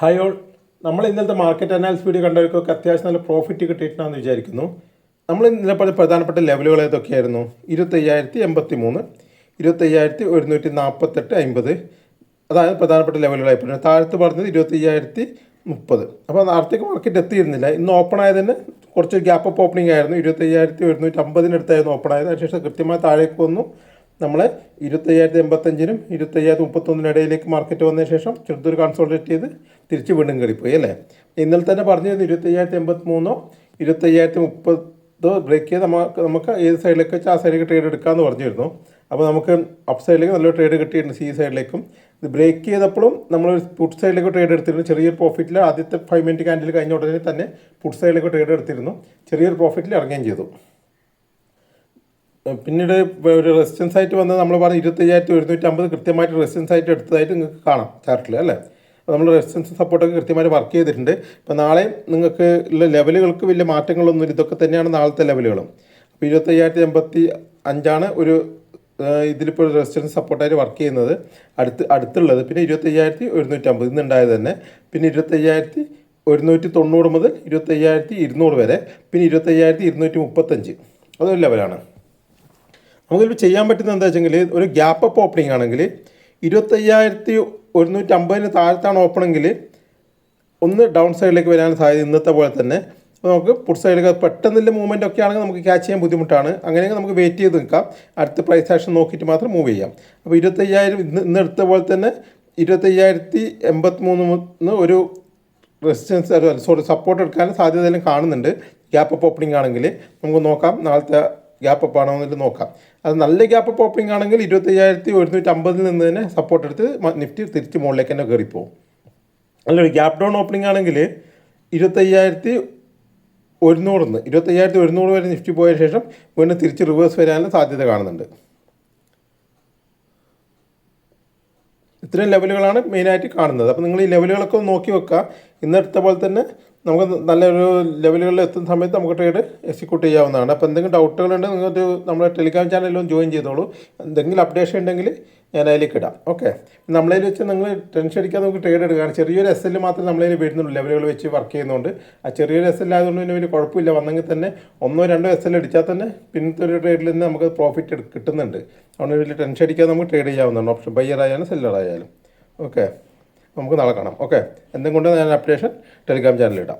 Hi all, നമ്മൾ ഇന്നലത്തെ market analysis video കണ്ടവർക്കൊക്കെ അത്യാവശ്യം നല്ല പ്രോഫിറ്റ് കിട്ടിയിട്ടുണ്ടെന്ന് വിചാരിക്കുന്നു. നമ്മൾ ഇന്നലെ പറഞ്ഞ പ്രധാനപ്പെട്ട ലെവലുകൾ ഏതൊക്കെയായിരുന്നു? 25,083, 25,148, 50. അതായത് പ്രധാനപ്പെട്ട ലെവലുകളായി പറഞ്ഞു. താഴത്ത് പറഞ്ഞത് 25,030. അപ്പോൾ നാളത്തേക്ക് മാർക്കറ്റ് എത്തിയിരുന്നില്ല. ഇന്ന് ഓപ്പൺ ആയതിന് കുറച്ച് ഗ്യാപ്പ് അപ്പ് ഓപ്പണിംഗ് ആയിരുന്നു. 25,150 ഓപ്പൺ ആയത്. അതിനുശേഷം കൃത്യമായി താഴേക്ക് വന്നു. നമ്മൾ 25,085-നും 25,031 ഇടയിലേക്ക് മാർക്കറ്റ് വന്നതിന് ശേഷം ചെറുതൊരു കൺസോൾട്ടേറ്റ് ചെയ്ത് തിരിച്ച് വീണ്ടും കയറിപ്പോയി അല്ലേ. ഇന്നലെ തന്നെ പറഞ്ഞിരുന്നു 25,083 25,030 ബ്രേക്ക് ചെയ്ത് നമുക്ക് ഏത് സൈഡിലേക്ക് വെച്ചാൽ ആ സൈഡിലേക്ക് ട്രേഡ് എടുക്കാമെന്ന് പറഞ്ഞിരുന്നു. അപ്പോൾ നമുക്ക് അപ്പ് സൈഡിലേക്ക് നല്ലൊരു ട്രേഡ് കിട്ടിയിട്ടുണ്ട്. സി സൈഡിലേക്കും ഇത് ബ്രേക്ക് ചെയ്തപ്പോഴും നമ്മൾ പുട്ട് സൈഡിലേക്ക് ട്രേഡ് എടുത്തിരുന്നു. ചെറിയൊരു പ്രോഫിറ്റിൽ ആദ്യത്തെ 5 മിനിറ്റ് ക്യാൻഡിൽ കഴിഞ്ഞ ഉടനെ തന്നെ പുട്ട് സൈഡിലേക്ക് ട്രേഡ് എടുത്തിരുന്നു. ചെറിയൊരു പ്രോഫിറ്റിൽ ഇറങ്ങുകയും ചെയ്തു. പിന്നീട് ഒരു റെസിസ്റ്റൻസ് ആയിട്ട് വന്നത് നമ്മൾ പറഞ്ഞ 25,150 കൃത്യമായിട്ട് റെസിസ്റ്റൻസ് ആയിട്ട് എടുത്തതായിട്ട് നിങ്ങൾക്ക് കാണാം ചാർട്ടിൽ അല്ലേ. അപ്പോൾ നമ്മൾ റെസിസ്റ്റൻസ് സപ്പോർട്ടൊക്കെ കൃത്യമായിട്ട് വർക്ക് ചെയ്തിട്ടുണ്ട്. അപ്പോൾ നാളെ നിങ്ങൾക്ക് ഉള്ള ലെവലുകൾക്ക് വലിയ മാറ്റങ്ങളൊന്നുമില്ല. ഇതൊക്കെ തന്നെയാണ് നാളത്തെ ലെവലുകളും. അപ്പോൾ 25,085 ഒരു ഇതിലിപ്പോൾ റെസിസ്റ്റൻസ് സപ്പോർട്ടായിട്ട് വർക്ക് ചെയ്യുന്നത് അടുത്തുള്ളത്. പിന്നെ 25,150 ഇന്നുണ്ടായത് തന്നെ. പിന്നെ 25,190 മുതൽ 25,200 വരെ. പിന്നെ 25,235 അതൊരു ലെവലാണ്. നമുക്കിപ്പോൾ ചെയ്യാൻ പറ്റുന്നത് എന്താ വെച്ചെങ്കിൽ ഒരു ഗ്യാപ്പ് അപ്പ് ഓപ്പണിംഗ് ആണെങ്കിൽ 25,150 താഴത്താണ് ഓപ്പണെങ്കിൽ ഒന്ന് ഡൗൺ സൈഡിലേക്ക് വരാൻ സാധ്യത ഇന്നത്തെ പോലെ തന്നെ. അപ്പോൾ നമുക്ക് പുട്ട് സൈഡിലേക്ക് പെട്ടെന്നുള്ള മൂവ്മെൻ്റ് ഒക്കെ ആണെങ്കിൽ നമുക്ക് ക്യാച്ച് ചെയ്യാൻ ബുദ്ധിമുട്ടാണ്. അങ്ങനെയെങ്കിൽ നമുക്ക് വെയിറ്റ് ചെയ്ത് നിൽക്കാം. അടുത്ത പ്രൈസ് ആക്ഷൻ നോക്കിയിട്ട് മാത്രം മൂവ് ചെയ്യാം. അപ്പോൾ 25,000 ഇന്ന് എടുത്ത പോലെ തന്നെ 25,083 ഒരു റെസിസ്റ്റൻസ് സപ്പോർട്ട് എടുക്കാൻ സാധ്യതയെല്ലാം കാണുന്നുണ്ട്. ഗ്യാപ്പ് അപ്പ് ഓപ്പണിംഗ് ആണെങ്കിൽ നമുക്ക് നോക്കാം. നാളത്തെ ഗ്യാപ്പ് അപ്പ് ആണോ എന്നിട്ട് നോക്കാം. അത് നല്ല ഗ്യാപ്പ് അപ്പ് ഓപ്പണിംഗ് ആണെങ്കിൽ 25,150 നിന്ന് തന്നെ സപ്പോർട്ട് എടുത്ത് നിഫ്റ്റി തിരിച്ച് മുകളിലേക്ക് തന്നെ കയറിപ്പോവും. നല്ലൊരു ഗ്യാപ്പ് ഡൗൺ ഓപ്പണിംഗ് ആണെങ്കിൽ 25,100 വരെ നിഫ്റ്റി പോയ ശേഷം വീണ്ടും തിരിച്ച് റിവേഴ്സ് വരാനുള്ള സാധ്യത കാണുന്നുണ്ട്. ഇത്രയും ലെവലുകളാണ് മെയിനായിട്ട് കാണുന്നത്. അപ്പോൾ നിങ്ങൾ ഈ ലെവലുകളൊക്കെ ഒന്ന് നോക്കി വെക്കുക. ഇന്നെടുത്ത പോലെ തന്നെ നമുക്ക് നല്ലൊരു ലെവലുകളിൽ എത്തുന്ന സമയത്ത് നമുക്ക് ട്രേഡ് എക്സിക്യൂട്ട് ചെയ്യാവുന്നതാണ്. അപ്പോൾ എന്തെങ്കിലും ഡൗട്ടുകളുണ്ടെങ്കിൽ നിങ്ങൾക്ക് നമ്മുടെ ടെലിഗ്രാം ചാനലിലും ജോയിൻ ചെയ്തോളൂ. എന്തെങ്കിലും അപ്ഡേഷൻ ഉണ്ടെങ്കിൽ ഞാൻ അതിലേക്ക് ഇടാം. ഓക്കെ, നമ്മളതിൽ വെച്ച് നിങ്ങൾ ടെൻഷൻ അടിക്കാതെ നമുക്ക് ട്രേഡ് എടുക്കുകയാണ്. ചെറിയൊരു എസ് എൽ മാത്രമേ നമ്മളതിൽ വരുന്നുള്ളൂ. ലെവലുകൾ വെച്ച് വർക്ക് ചെയ്യുന്നതുകൊണ്ട് ആ ചെറിയൊരു എസ് എൽ ആയതുകൊണ്ട് തന്നെ വലിയ കുഴപ്പമില്ല. വന്നെങ്കിൽ തന്നെ 1-2 എസ് എൽ അടിച്ചാൽ തന്നെ പിന്നത്തെ ഒരു ട്രേഡിൽ നിന്ന് നമുക്ക് പ്രോഫിറ്റ് കിട്ടുന്നുണ്ട്. അതുകൊണ്ട് വലിയ ടെൻഷൻ അടിക്കാതെ നമുക്ക് ട്രേഡ് ചെയ്യാവുന്നതാണ്. ഓപ്ഷൻ ബയ്യർ ആയാലും സെല്ലർ ആയാലും. ഓക്കെ, നമുക്ക് നാളെ കാണാം. ഓക്കെ, എന്തും കൊണ്ട് ഞാൻ അപ്ഡേഷൻ ടെലിഗ്രാം ചാനലിൽ ഇടാം.